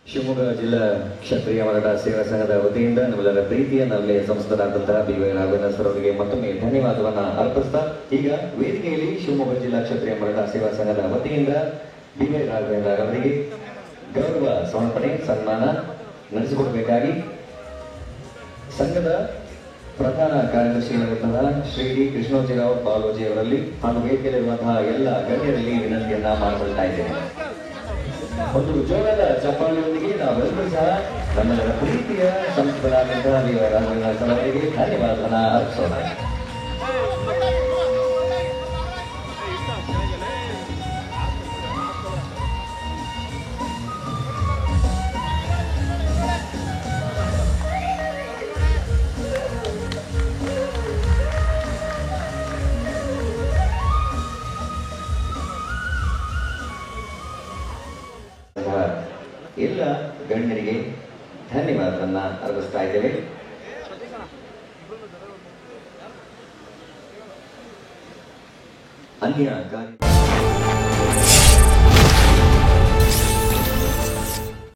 ಶಿವಮೊಗ್ಗ ಜಿಲ್ಲಾ ಕ್ಷತ್ರಿಯ ಮರಾಠ ಸೇವಾ ಸಂಘದ ವತಿಯಿಂದ ನಮ್ಮೆಲ್ಲರ ಪ್ರೀತಿಯ ನಲ್ಲೆ ಸಂಸ್ಥರಾದಂತಹ ಬಿ.ವೈ. ರಾಘವೇಂದ್ರ ಸರ್ ಅವರಿಗೆ ಮತ್ತೊಮ್ಮೆ ಧನ್ಯವಾದವನ್ನ ಅರ್ಪಿಸ್ತಾ ಈಗ ವೇದಿಕೆಯಲ್ಲಿ ಶಿವಮೊಗ್ಗ ಜಿಲ್ಲಾ ಕ್ಷತ್ರಿಯ ಮರಾಠ ಸೇವಾ ಸಂಘದ ವತಿಯಿಂದ ಬಿ.ವೈ. ರಾಘವೇಂದ್ರ ಅವರಿಗೆ ಗೌರವ ಸಮರ್ಪಣೆ ಸನ್ಮಾನ ನಡೆಸಿಕೊಡಬೇಕಾಗಿ ಸಂಘದ ಪ್ರಧಾನ ಕಾರ್ಯದರ್ಶಿಯಾಗಿರುವಂತಹ ಶ್ರೀ ಡಿ ಕೃಷ್ಣೋಜಿರಾವ್ ಬಾಲೋಜಿ ಅವರಲ್ಲಿ ಹಾಗೂ ವೇದಿಕೆಯಲ್ಲಿರುವಂತಹ ಎಲ್ಲ ಗಣ್ಯರಲ್ಲಿ ವಿನಂತಿಯನ್ನ ಮಾಡಿಕೊಳ್ತಾ ಇದ್ದೇನೆ. ಒಂದು ಜೋರಾದ ಚಪ್ಪಾಳೆಯೊಂದಿಗೆ ನಾವೆಲ್ಲರೂ ಸಹ ನಮ್ಮೆಲ್ಲರ ಪ್ರೀತಿಯ ಸಂಸ್ಥರಾದಂತಹ ಬಿ.ವೈ. ರಾಘವೇಂದ್ರ ಸರ್ ಅವರಿಗೆ ಧನ್ಯವಾದವನ್ನ ಅರ್ಪಿಸೋಣ. ಎಲ್ಲ ಗಣ್ಯರಿಗೆ ಧನ್ಯವಾದವನ್ನ ಅರ್ಪಿಸ್ತಾ ಇದ್ದೇವೆ. ಅನ್ಯ ಕಾರ್ಯ